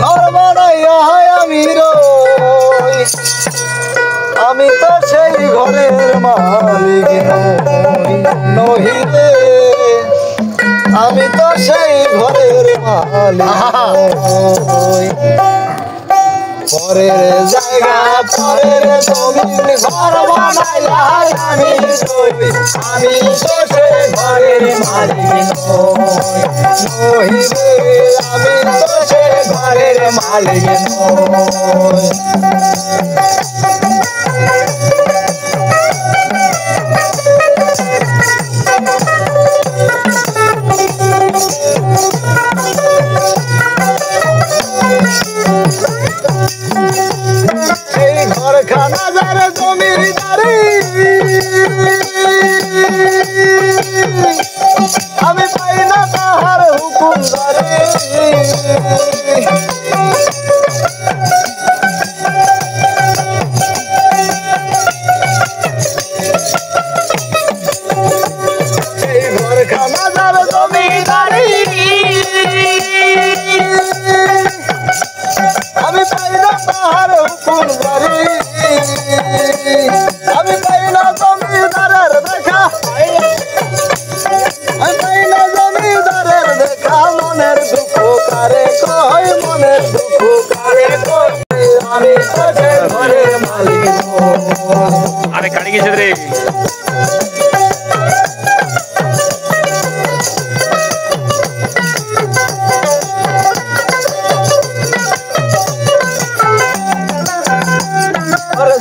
ঘর বানাইয়া আমি রই আমি তো সেই ঘরের মালিক নহি রে আমি তো সেই ঘরের মালিক পরের জায়গা পরের জমিন ঘর বানাইয়া আমি রই আমি তো সেই ঘরের মালিক নহি রে আমি তো সেই ঘরের মালিক নই সেই ঘরখানা যার জমিদারি আমি পাই না তাহার হুকুমদারি সেই ঘরখানা যার জমিদারি আমি পাই না তাহার হুকুমদারি আমি পাই না জমিদারের দেখা আমি পাই না জমিদারের দেখা মনের দুঃখ কারে কই মনের দুঃখ কারে কই আমি তো সেই ঘরের মালিক আরে কাটি গেছে রে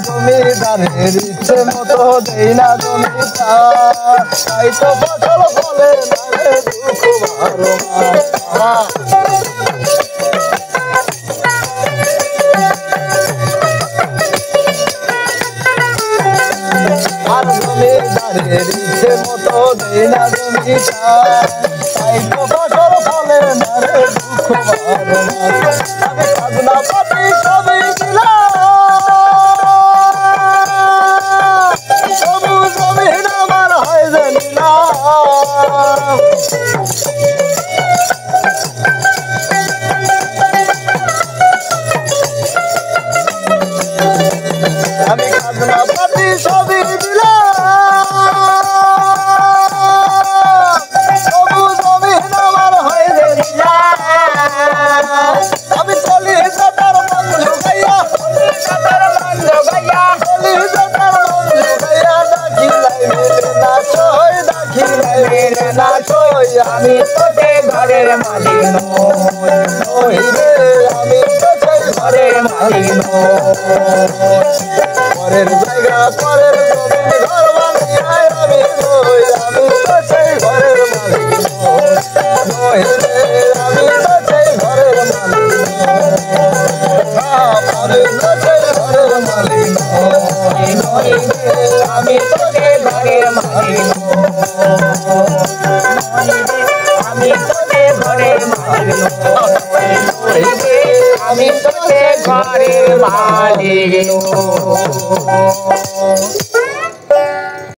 জমিদারের ইচ্ছে মতো দেই না জমিটা তাই তো ফসল ফলে না রে দুঃখ ভালো আর জমিদারের ইচ্ছে মতো দেই না জমিটা তাই তো ফসল ফলে না রে দুঃখ ভালো আমি খাজনা পাতি সবই দিলাম আমি খাজনা পাতি সবই দিলাম তবু জমিন আমার হয়ে আমি চলি যাতার মন ঝুঁকাইয়া আমি তো সেই ঘরের মালিক নই রে আমি তো সেই ঘরের মালিক পরের জায়গা পরের জমিন ঘর বানিয়ে আমি রই আমি তো সেই ঘরের মালিক নই রে আমি তো সেই ঘরের মালিক আমি তো সেই ঘরের মালিক নই রে আমি তো সেই ঘরের মালিক আমি তোকে ঘরের মালিক আমি তোকে ঘরের মালিক